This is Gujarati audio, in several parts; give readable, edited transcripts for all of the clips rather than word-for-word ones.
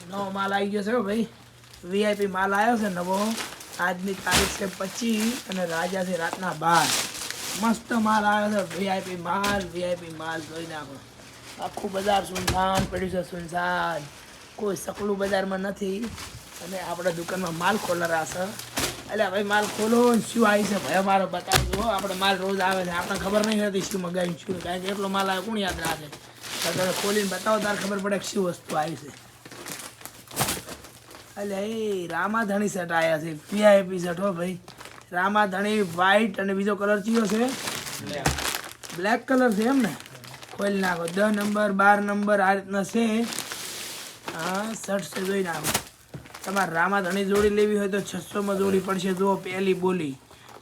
નવો માલ આવી ગયો છે ભાઈ, વીઆઈપી માલ આવ્યો છે નવો. આજની તારીખ છે 25 અને રાજા છે રાતના 12. મસ્ત માલ આવ્યો છે, વીઆઈપી માલ જોઈ નાખો. આખું બજાર સુનસાન પડ્યું છે, સુનસાન. કોઈ સકલું બજારમાં નથી અને આપણા દુકાનમાં માલ ખોલરા છે. એટલે ભાઈ માલ ખોલો શું આવી છે ભાઈ મારો બતાવજો. આપણે માલ રોજ આવે છે, આપણને ખબર નહીં હતી શું મગાવ્યું શું, કારણ કે એટલો માલ આવે કોણ યાદ રાખે. તમે ખોલીને બતાવો તારે ખબર પડે કે શું વસ્તુ આવી છે. એટલે એ રામાધણી સેટ આવ્યા છે, વીઆઈપી સેટ હો ભાઈ. રામાધણી વ્હાઈટ અને બીજો કલર કયો છે? બ્લેક કલર છે એમ ને. ખોલી નાખો. 10 નંબર 12 નંબર આ રીતના છે. હા શર્ટ છે જોઈ નાખો. તમારે રામાધણી જોડી લેવી હોય તો 600માં જોડી પડશે. જુઓ પહેલી બોલી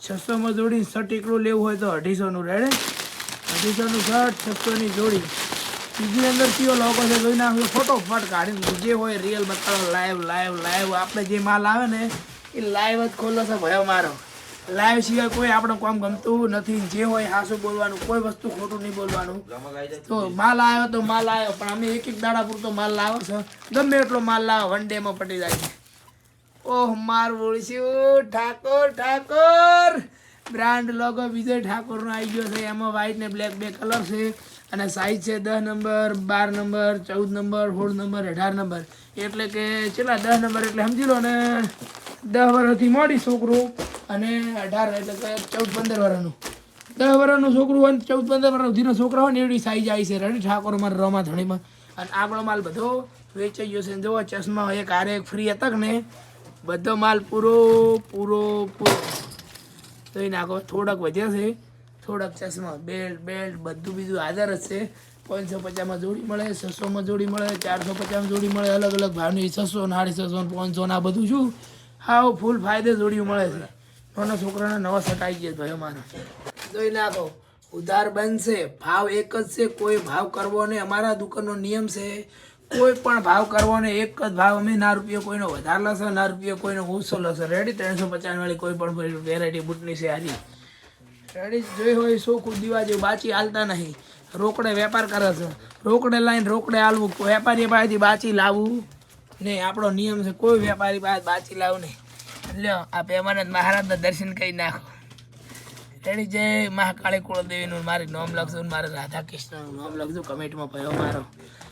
600માં જોડી. શર્ટ એકલું લેવું હોય તો 250નું રેડે. 250નું શર્ટ 600ની જોડી. બીજી અંદર કયો લોગો છે જોઈ નાખો. ફોટોફટ કાઢીને જે હોય રિયલ બતાવો. લાઈવ આપણે જે માલ આવે ને એ લાઈવ જ ખોલો છે ભયો મારો. લાઈવ સિવાય કોઈ આપણે કામ ગમતું નથી. જે હોય હાસું બોલવાનું, કોઈ વસ્તુ ખોટું નહીં બોલવાનું. તો માલ આવ્યો તો માલ આવ્યો, પણ અમે એક દાડા પૂરતો માલ લાવો છે. ગમે એટલો માલ લાવો, 1 ડેમાં પટી જાય છે. ઓહ મારું બોલીશું ઠાકોર બ્રાન્ડ લોગો વિજય ઠાકોરનો આવી ગયો છે. એમાં વ્હાઈટ ને બ્લેક 2 કલર છે અને સાઇઝ છે 10 number 12 number 14 number 16 number 18 number. એટલે કે કેટલા 10 નંબર એટલે સમજી લો ને 10 વર્ષથી મોડી છોકરું અને 18 એટલે કે 14-15 વર્ષનું. 10 વર્ષનું છોકરું હોય 14-15 વર્ષ સુધીનો છોકરા હોય ને એવી સાઈઝ આવી છે રેડી ઠાકોરમાં રામાધણીમાં. અને આપણો માલ બધો વેચાઈ ગયો છે. જુઓ ચશ્મા એક હારે એક ફ્રી હતા ને, બધો માલ પૂરો જોઈ નાખો. થોડાક વધ્યા છે, થોડાક ચશ્મા બેલ્ટ બધું બીજું હાજર જ છે. 550માં જોડી મળે, 600માં જોડી મળે, 450માં જોડી મળે. અલગ અલગ ભાવની 600, 650, 500 આ બધું શું હાવ ફૂલ ફાયદે જોડીઓ મળે છે. નાના છોકરાને નવા સેટ આવી ગયા ભાઈ અમારો જોઈ નાખો. ઉધાર બનશે, ભાવ એક જ છે, કોઈ ભાવ કરવો નહીં. અમારા દુકાનનો નિયમ છે કોઈ પણ ભાવ કરવો ને એક જ ભાવ. અમે ના રૂપિયો કોઈનો વધારે લેશે, ના રૂપિયો કોઈનો ઓછો લેશે. રેડી 350 વાળી કોઈ પણ વેરાયટી બૂટની છે હારી રેડી. જોઈ હોય શોખું દીવા જેવું બાચી હાલતા નહીં. રોકડે વેપાર કરે છે, રોકડે લાઈને રોકડે હાલવું. વેપારી પાસેથી બાચી લાવવું નહીં, આપણો નિયમ છે. કોઈ વેપારી પાસે બાચી લાવવું નહીં. લ્યો આ પેમાને મહારાજના દર્શન કરી નાખો. રેડી જય મહાકાળી કુળદેવીનું મારી નામ લખજો, મારે રાધા કૃષ્ણનું નામ લખજો કમેન્ટમાં ભયો મારો.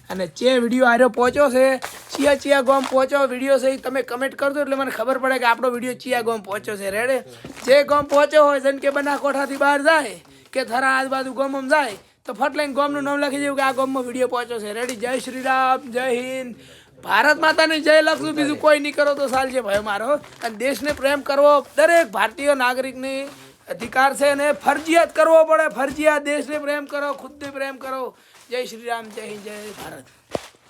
અને જે વિડીયો આર્યો પહોંચ્યો છે, ચિયા ગામ પહોંચો વિડીયો છે તમે કમેન્ટ કરજો એટલે મને ખબર પડે કે આપણો વિડીયો ચિયા ગામ પહોંચ્યો છે. રેડે જે ગામ પહોંચ્યો હોય જેમ કે બનાસકાંઠાથી બહાર જાય કે થરા આજુબાજુ ગામમાં જાય તો ફટ લઈને ગામનું નામ લખી દેવું કે આ ગામમાં વિડીયો પહોંચ્યો છે. રેડી જય શ્રી રામ, જય હિન્દ, ભારત માતાની જય લખશું. બીજું કોઈ નહીં કરો તો ચાલશે ભાઈ મારો. અને દેશને પ્રેમ કરવો દરેક ભારતીય નાગરિકની અધિકાર છે અને ફરજિયાત કરવો પડે. ફરજિયાત દેશને પ્રેમ કરો, ખુદને પ્રેમ કરો. જય શ્રી રામ, જય હિન્દ, જય ભારત.